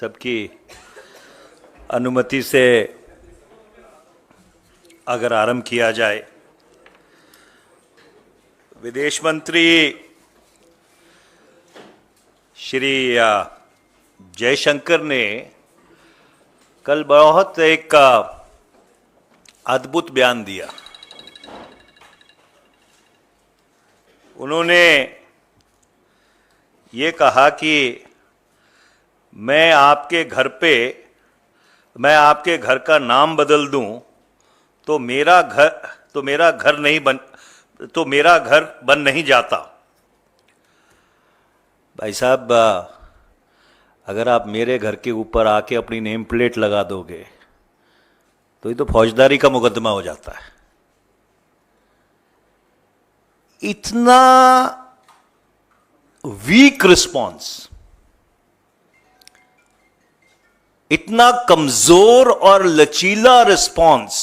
सबकी अनुमति से अगर आरंभ किया जाए। विदेश मंत्री श्री जयशंकर ने कल बहुत एक अद्भुत बयान दिया। उन्होंने ये कहा कि मैं आपके घर का नाम बदल दूं तो मेरा घर बन नहीं जाता। भाई साहब, अगर आप मेरे घर के ऊपर आके अपनी नेम प्लेट लगा दोगे तो ये तो फौजदारी का मुकदमा हो जाता है। इतना वीक रिस्पॉन्स, इतना कमजोर और लचीला रिस्पॉन्स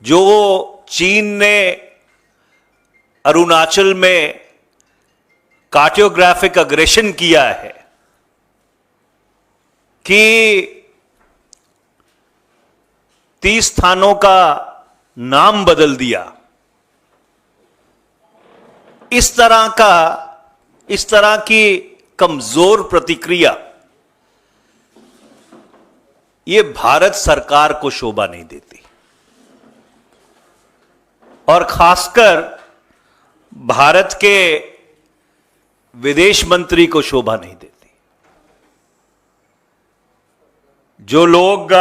जो चीन ने अरुणाचल में कार्टोग्राफिक अग्रेशन किया है कि 30 स्थानों का नाम बदल दिया, इस तरह की कमजोर प्रतिक्रिया ये भारत सरकार को शोभा नहीं देती और खासकर भारत के विदेश मंत्री को शोभा नहीं देती। जो लोग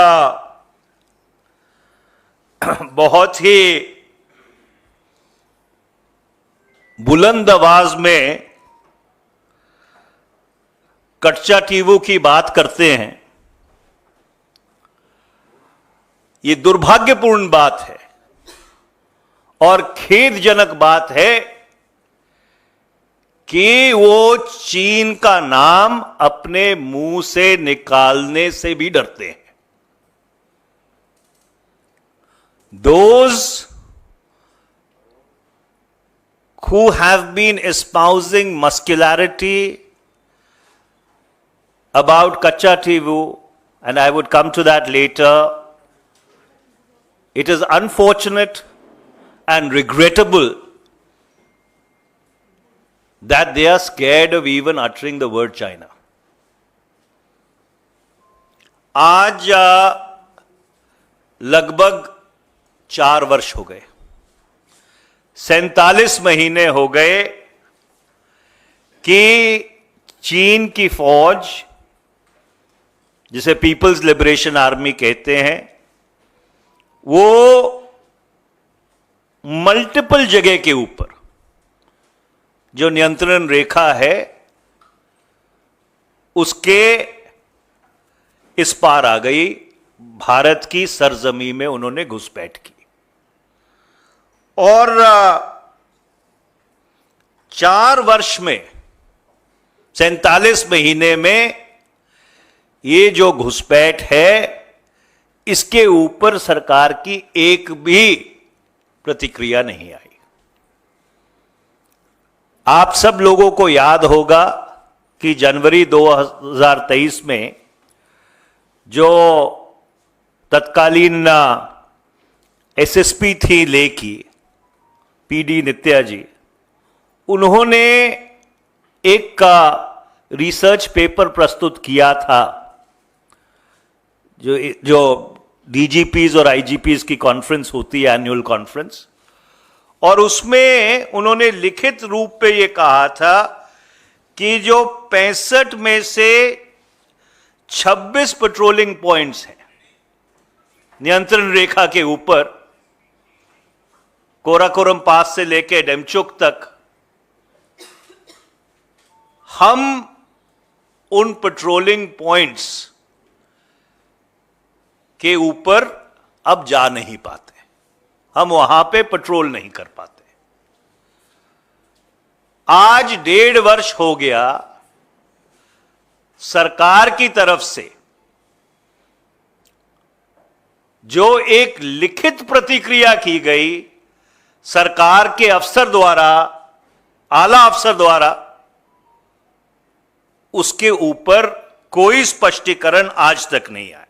बहुत ही बुलंद आवाज में कच्चाटीवू की बात करते हैं, ये दुर्भाग्यपूर्ण बात है और खेदजनक बात है कि वो चीन का नाम अपने मुंह से निकालने से भी डरते हैं। Those who have been espousing muscularity about Kachativu, and I would come to that later, it is unfortunate and regrettable that they are scared of even uttering the word China. आज लगभग 4 वर्ष हो गए, 47 महीने हो गए कि चीन की फौज, जिसे पीपल्स लिबरेशन आर्मी कहते हैं, वो मल्टीपल जगह के ऊपर जो नियंत्रण रेखा है उसके इस पार आ गई। भारत की सरजमी में उन्होंने घुसपैठ की और 4 वर्ष में 47 महीने में ये जो घुसपैठ है इसके ऊपर सरकार की एक भी प्रतिक्रिया नहीं आई। आप सब लोगों को याद होगा कि जनवरी 2023 में जो तत्कालीन एसएसपी थी लेह की, पीडी नित्या जी, उन्होंने एक रिसर्च पेपर प्रस्तुत किया था जो डीजीपीज और आईजीपीज की कॉन्फ्रेंस होती है, एनुअल कॉन्फ्रेंस, और उसमें उन्होंने लिखित रूप पे ये कहा था कि जो 65 में से 26 पेट्रोलिंग पॉइंट्स हैं नियंत्रण रेखा के ऊपर, कोराकोरम पास से लेकर डेमचुक तक, हम उन पेट्रोलिंग पॉइंट्स के ऊपर अब जा नहीं पाते, हम वहां पे पेट्रोल नहीं कर पाते। आज 1.5 वर्ष हो गया सरकार की तरफ से जो एक लिखित प्रतिक्रिया की गई सरकार के अफसर द्वारा, आला अफसर द्वारा, उसके ऊपर कोई स्पष्टीकरण आज तक नहीं आया।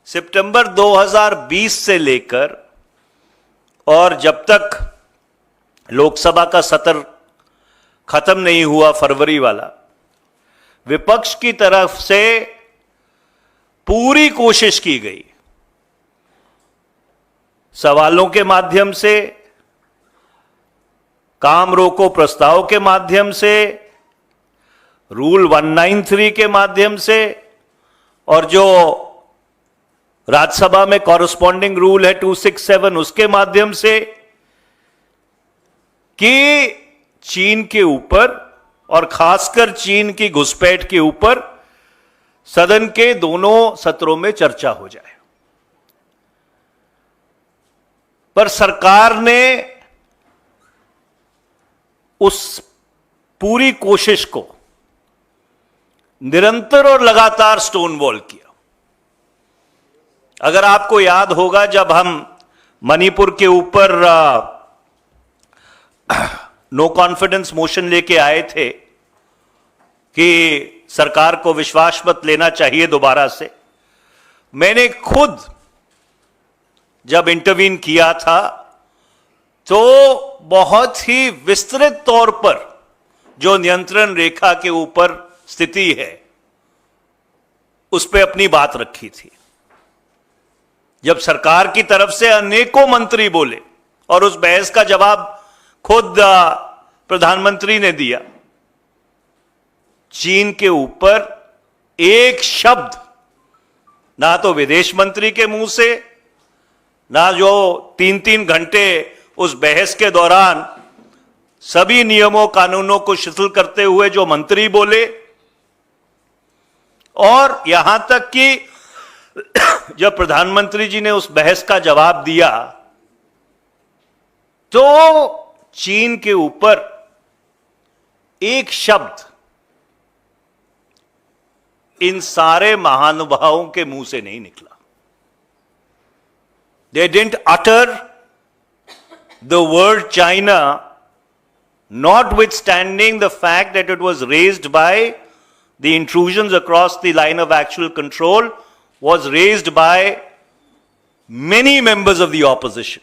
सितंबर 2020 से लेकर और जब तक लोकसभा का सत्र खत्म नहीं हुआ फरवरी वाला, विपक्ष की तरफ से पूरी कोशिश की गई, सवालों के माध्यम से, काम रोको प्रस्ताव के माध्यम से, रूल 193 के माध्यम से, और जो राज्यसभा में कॉरेस्पॉन्डिंग रूल है 267 उसके माध्यम से, कि चीन के ऊपर और खासकर चीन की घुसपैठ के ऊपर सदन के दोनों सत्रों में चर्चा हो जाए। पर सरकार ने उस पूरी कोशिश को निरंतर और लगातार स्टोन वॉल किया। अगर आपको याद होगा, जब हम मणिपुर के ऊपर नो कॉन्फिडेंस मोशन लेके आए थे कि सरकार को विश्वास मत लेना चाहिए दोबारा से, मैंने खुद जब इंटरवीन किया था तो बहुत ही विस्तृत तौर पर जो नियंत्रण रेखा के ऊपर स्थिति है उस पर अपनी बात रखी थी। जब सरकार की तरफ से अनेकों मंत्री बोले और उस बहस का जवाब खुद प्रधानमंत्री ने दिया, चीन के ऊपर एक शब्द ना तो विदेश मंत्री के मुंह से, ना जो 3-3 घंटे उस बहस के दौरान सभी नियमों कानूनों को शिथिल करते हुए जो मंत्री बोले, और यहां तक कि जब प्रधानमंत्री जी ने उस बहस का जवाब दिया तो चीन के ऊपर एक शब्द इन सारे महानुभावों के मुंह से नहीं निकला। They didn't utter the word China, notwithstanding the fact that it was raised by the intrusions across the line of actual control, was raised by many members of the opposition.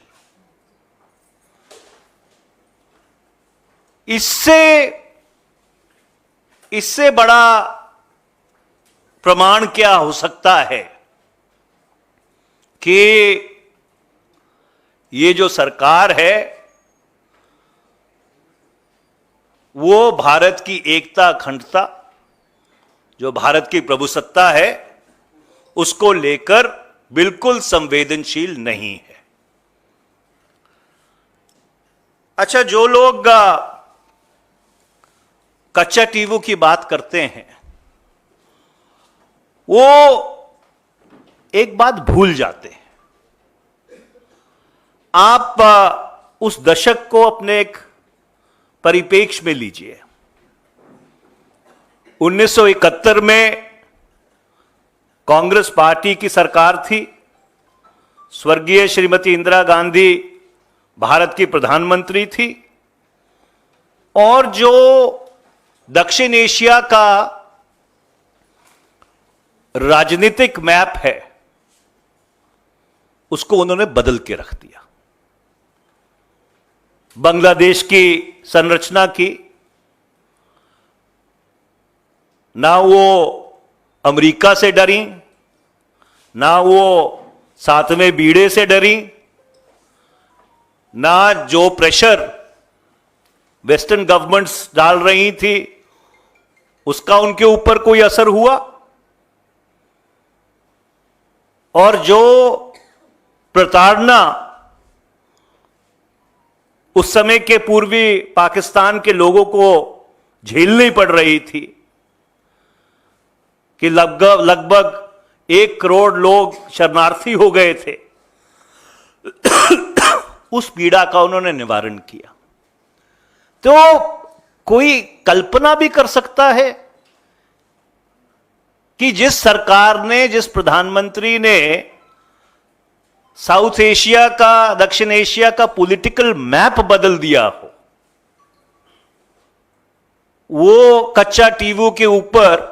इससे बड़ा प्रमाण क्या हो सकता है कि ये जो सरकार है वो भारत की एकता अखंडता, जो भारत की प्रभुसत्ता है, उसको लेकर बिल्कुल संवेदनशील नहीं है। अच्छा, जो लोग कच्चा टीवू की बात करते हैं वो एक बात भूल जाते हैं। आप उस दशक को अपने एक परिप्रेक्ष्य में लीजिए। 1971 में कांग्रेस पार्टी की सरकार थी, स्वर्गीय श्रीमती इंदिरा गांधी भारत की प्रधानमंत्री थी, और जो दक्षिण एशिया का राजनीतिक मैप है उसको उन्होंने बदल के रख दिया। बांग्लादेश की संरचना की, ना वो अमेरिका से डरी, ना वो सातवें बीड़े से डरी, ना जो प्रेशर वेस्टर्न गवर्नमेंट्स डाल रही थी उसका उनके ऊपर कोई असर हुआ, और जो प्रताड़ना उस समय के पूर्वी पाकिस्तान के लोगों को झेलनी पड़ रही थी कि लगभग 1 करोड़ लोग शरणार्थी हो गए थे, उस पीड़ा का उन्होंने निवारण किया। तो कोई कल्पना भी कर सकता है कि जिस सरकार ने, जिस प्रधानमंत्री ने साउथ एशिया का, दक्षिण एशिया का पॉलिटिकल मैप बदल दिया हो, वो कच्चा टीवू के ऊपर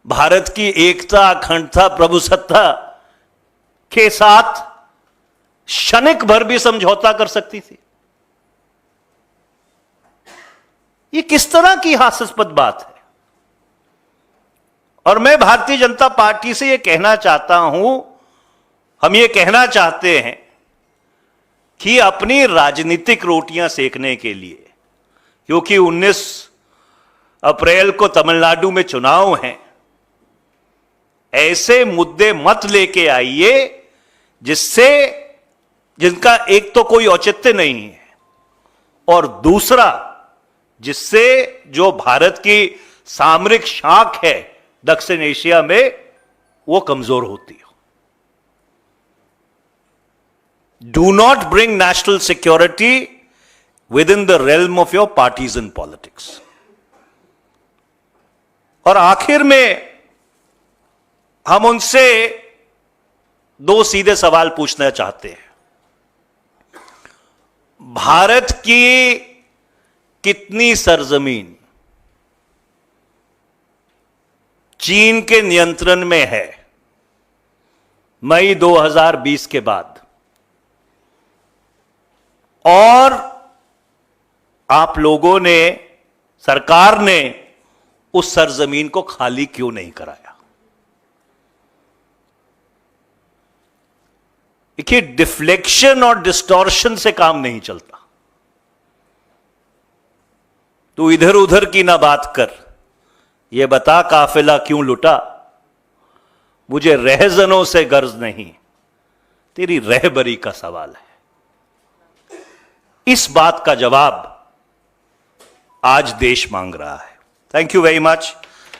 भारत की एकता, अखंडता, प्रभुसत्ता के साथ क्षणिक भर भी समझौता कर सकती थी। ये किस तरह की हास्यास्पद बात है। और मैं भारतीय जनता पार्टी से यह कहना चाहता हूं, हम ये कहना चाहते हैं कि अपनी राजनीतिक रोटियां सेकने के लिए, क्योंकि 19 अप्रैल को तमिलनाडु में चुनाव हैं, ऐसे मुद्दे मत लेके आइए जिनका एक तो कोई औचित्य नहीं है, और दूसरा जिससे जो भारत की सामरिक शाख है दक्षिण एशिया में वो कमजोर होती हो। Do not bring national security with in the realm of your parties in politics. और आखिर में हम उनसे दो सीधे सवाल पूछना चाहते हैं। भारत की कितनी सरजमीन चीन के नियंत्रण में है मई 2020 के बाद, और आप लोगों ने, सरकार ने उस सरजमीन को खाली क्यों नहीं कराया? देखिए, डिफ्लेक्शन और डिस्टॉर्शन से काम नहीं चलता। तू इधर उधर की ना बात कर, ये बता काफिला क्यों लुटा, मुझे रहजनों से गर्ज नहीं, तेरी रहबरी का सवाल है। इस बात का जवाब आज देश मांग रहा है। Thank you very much.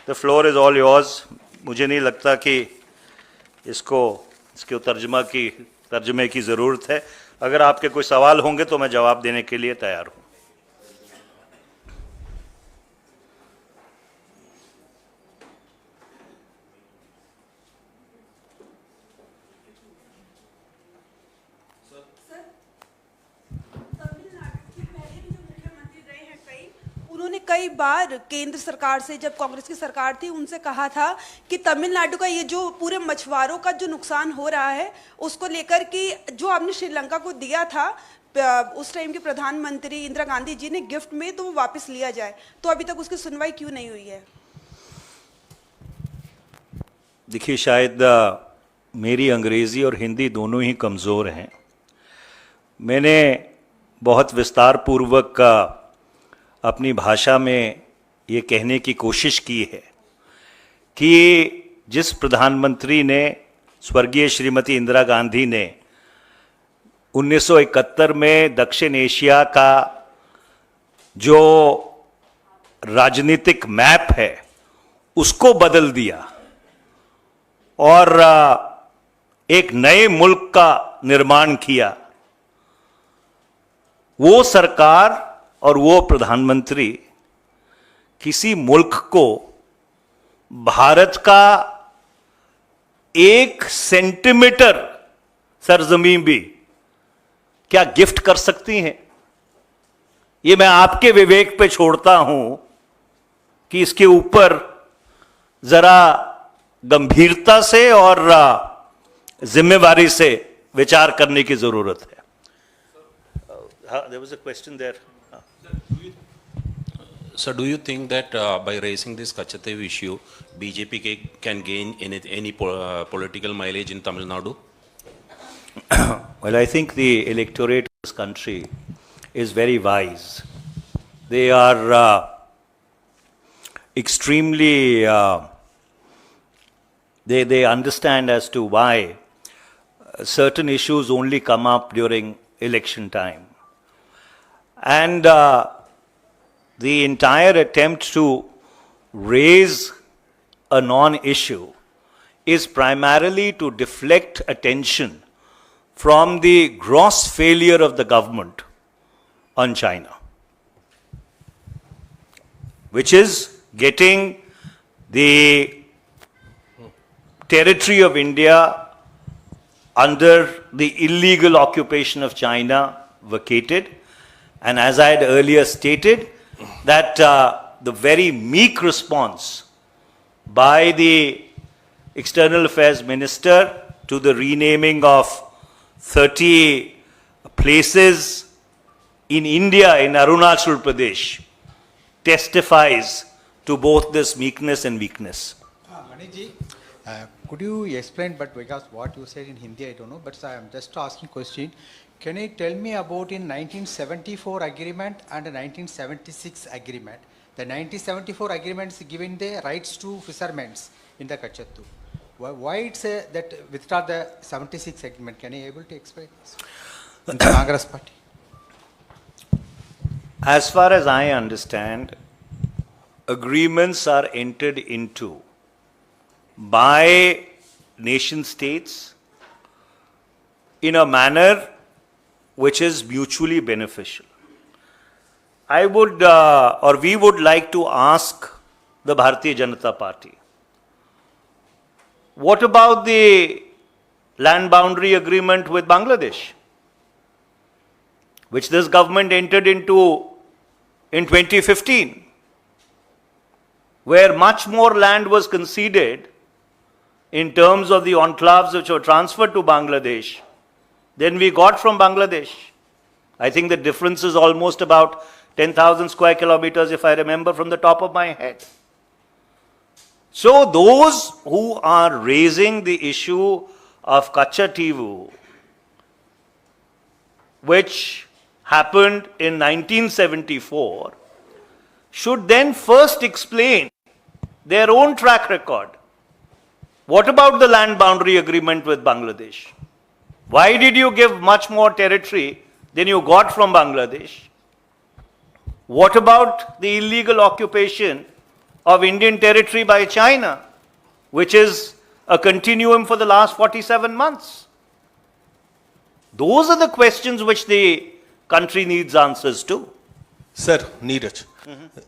The floor is all yours. मुझे नहीं लगता कि इसके तर्जमे की जरूरत है। अगर आपके कोई सवाल होंगे तो मैं जवाब देने के लिए तैयार हूं। उन्होंने कई बार केंद्र सरकार से, जब कांग्रेस की सरकार थी, उनसे कहा था कि तमिलनाडु का ये जो पूरे मछुआरों का जो नुकसान हो रहा है उसको लेकर कि जो आपने श्रीलंका को दिया था उस टाइम के प्रधानमंत्री इंदिरा गांधी जी ने गिफ्ट में, तो वो वापस लिया जाए। तो अभी तक उसकी सुनवाई क्यों नहीं हुई है? देखिए, शायद मेरी अंग्रेजी और हिंदी दोनों ही कमज़ोर हैं। मैंने बहुत विस्तार पूर्वक अपनी भाषा में ये कहने की कोशिश की है कि जिस प्रधानमंत्री ने, स्वर्गीय श्रीमती इंदिरा गांधी ने 1971 में दक्षिण एशिया का जो राजनीतिक मैप है उसको बदल दिया और एक नए मुल्क का निर्माण किया, वो सरकार और वो प्रधानमंत्री किसी मुल्क को भारत का 1 सेंटीमीटर सरजमीन भी क्या गिफ्ट कर सकती हैं? ये मैं आपके विवेक पे छोड़ता हूं कि इसके ऊपर जरा गंभीरता से और जिम्मेवारी से विचार करने की जरूरत है। There was a question there. So do you think that by raising this Kachatev issue, BJP can gain any political mileage in Tamil Nadu? Well, I think the electorate of this country is very wise. They are extremely, they understand as to why certain issues only come up during election time. And the entire attempt to raise a non-issue is primarily to deflect attention from the gross failure of the government on China, which is getting the territory of India under the illegal occupation of China vacated. And as I had earlier stated, that the very meek response by the External Affairs Minister to the renaming of 30 places in India, in Arunachal Pradesh, testifies to both this meekness and weakness. Maniji, could you explain, but because what you said in Hindi I don't know, but I am just asking question. Can you tell me about in 1974 agreement and the 1976 agreement? The 1974 agreement is giving the rights to fishermen in the Kachattu. Why it's that withdraw the 76 agreement? Can you able to explain this? In the Congress party. As far as I understand, agreements are entered into by nation states in a manner which is mutually beneficial. I would, or we would like to ask the Bharatiya Janata Party, what about the land boundary agreement with Bangladesh, which this government entered into in 2015, where much more land was conceded in terms of the enclaves which were transferred to Bangladesh than we got from Bangladesh. I think the difference is almost about 10,000 square kilometers, if I remember from the top of my head. So those who are raising the issue of Kachativu, which happened in 1974, should then first explain their own track record. What about the land boundary agreement with Bangladesh? Why did you give much more territory than you got from Bangladesh? What about the illegal occupation of Indian territory by China, which is a continuum for the last 47 months? Those are the questions which the country needs answers to. Sir Neeraj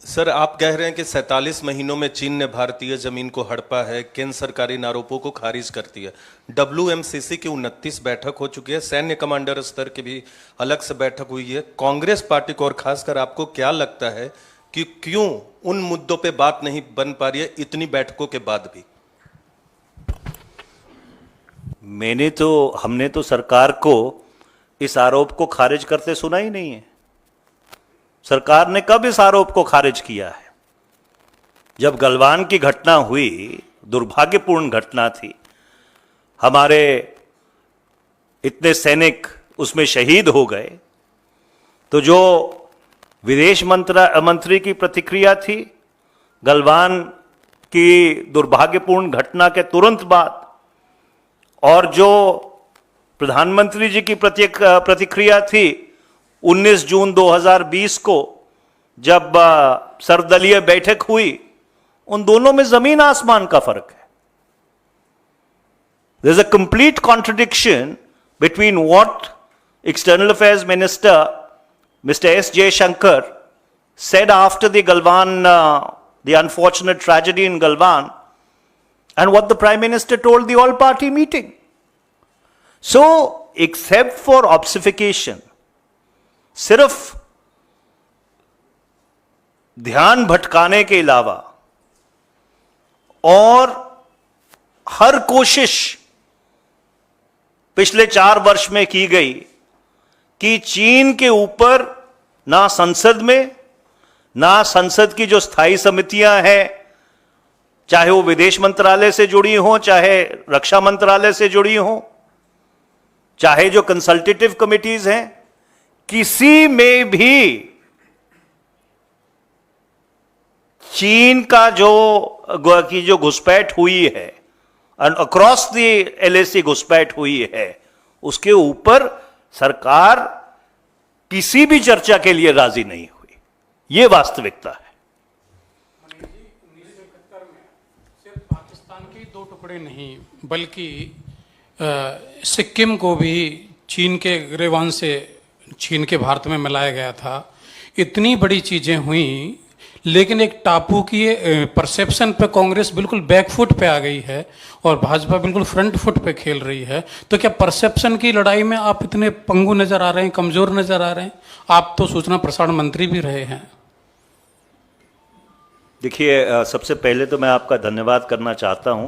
sir, आप कह रहे हैं कि 47 महीनों में चीन ने भारतीय जमीन को हड़पा है, केंद्र सरकारी आरोपों को खारिज करती है। WMCC की 29 बैठक हो चुकी है, सैन्य कमांडर स्तर की भी अलग से बैठक हुई है। कांग्रेस पार्टी को और खासकर आपको क्या लगता है कि क्यों उन मुद्दों पे बात नहीं बन पा रही है इतनी बैठकों के बाद भी? हमने तो सरकार को इस आरोप को खारिज करते सुना ही नहीं है। सरकार ने कब इस आरोप को खारिज किया है? जब गलवान की घटना हुई, दुर्भाग्यपूर्ण घटना थी, हमारे इतने सैनिक उसमें शहीद हो गए, तो जो विदेश मंत्री की प्रतिक्रिया थी गलवान की दुर्भाग्यपूर्ण घटना के तुरंत बाद, और जो प्रधानमंत्री जी की प्रतिक्रिया थी 19 जून 2020 को जब सर्वदलीय बैठक हुई, उन दोनों में जमीन आसमान का फर्क है। There is a complete contradiction between what External Affairs Minister Mr. S. Jaishankar said after the Galwan, the unfortunate tragedy in Galwan, and what the Prime Minister told the all-party meeting. So, except for obfuscation, सिर्फ ध्यान भटकाने के अलावा और हर कोशिश पिछले 4 वर्ष में की गई कि चीन के ऊपर ना संसद में, ना संसद की जो स्थायी समितियां हैं, चाहे वो विदेश मंत्रालय से जुड़ी हो, चाहे रक्षा मंत्रालय से जुड़ी हो, चाहे जो कंसल्टेटिव कमिटीज हैं, किसी में भी चीन का जो घुसपैठ हुई है, अक्रॉस द LAC घुसपैठ हुई है, उसके ऊपर सरकार किसी भी चर्चा के लिए राजी नहीं हुई। ये वास्तविकता है। 1971 में सिर्फ पाकिस्तान के 2 टुकड़े नहीं बल्कि सिक्किम को भी चीन के गिरेबान से छीन के भारत में मिलाया गया था। इतनी बड़ी चीजें हुई, लेकिन एक टापू की परसेप्शन पे कांग्रेस बिल्कुल बैकफुट पे आ गई है और भाजपा बिल्कुल फ्रंट फुट पे खेल रही है। तो क्या परसेप्शन की लड़ाई में आप इतने पंगु नजर आ रहे हैं, कमजोर नजर आ रहे हैं? आप तो सूचना प्रसारण मंत्री भी रहे हैं। देखिए, सबसे पहले तो मैं आपका धन्यवाद करना चाहता हूं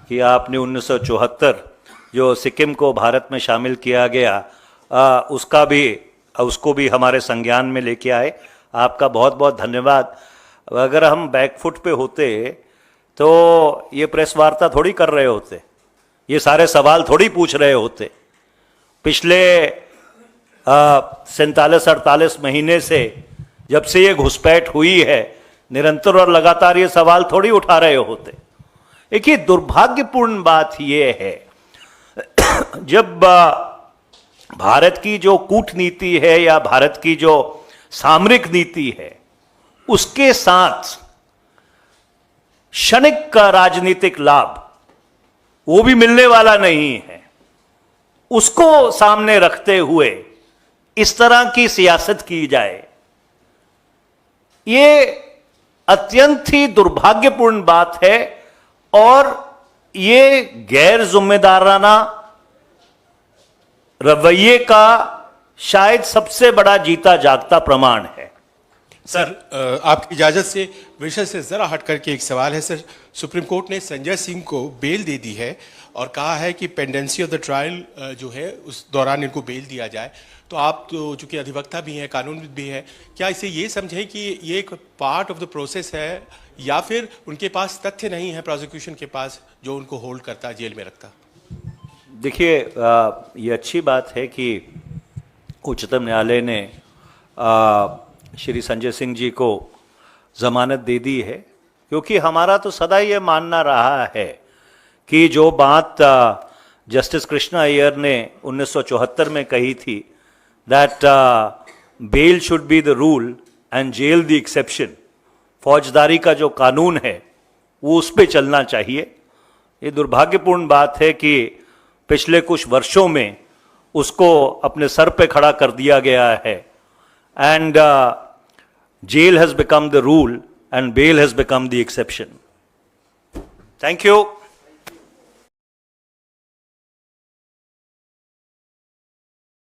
कि आपने 1974 जो सिक्किम को भारत में शामिल किया गया उसको भी हमारे संज्ञान में लेके आए। आपका बहुत बहुत धन्यवाद। अगर हम बैकफुट पे होते तो ये प्रेस वार्ता थोड़ी कर रहे होते, ये सारे सवाल थोड़ी पूछ रहे होते। पिछले 47-48 महीने से जब से ये घुसपैठ हुई है, निरंतर और लगातार ये सवाल थोड़ी उठा रहे होते। देखिए, दुर्भाग्यपूर्ण बात ये है जब भारत की जो कूटनीति है या भारत की जो सामरिक नीति है उसके साथ क्षणिक का राजनीतिक लाभ वो भी मिलने वाला नहीं है, उसको सामने रखते हुए इस तरह की सियासत की जाए, ये अत्यंत ही दुर्भाग्यपूर्ण बात है और ये गैर जिम्मेदाराना रवैये का शायद सबसे बड़ा जीता जागता प्रमाण है। सर, आपकी इजाज़त से विषय से ज़रा हट करके एक सवाल है सर। सुप्रीम कोर्ट ने संजय सिंह को बेल दे दी है और कहा है कि पेंडेंसी ऑफ द ट्रायल जो है उस दौरान इनको बेल दिया जाए। तो आप तो चूंकि अधिवक्ता भी हैं, कानूनविद भी हैं, क्या इसे ये समझें कि ये एक पार्ट ऑफ द प्रोसेस है या फिर उनके पास तथ्य नहीं है प्रोसिक्यूशन के पास जो उनको होल्ड करता, जेल में रखता? देखिए, ये अच्छी बात है कि उच्चतम न्यायालय ने श्री संजय सिंह जी को जमानत दे दी है, क्योंकि हमारा तो सदा ये मानना रहा है कि जो बात जस्टिस कृष्णा अय्यर ने 1974 में कही थी, that bail should be the rule and jail the exception, फौजदारी का जो कानून है वो उस पर चलना चाहिए। ये दुर्भाग्यपूर्ण बात है कि पिछले कुछ वर्षों में उसको अपने सर पे खड़ा कर दिया गया है and jail has become the rule and bail has become the exception. Thank you.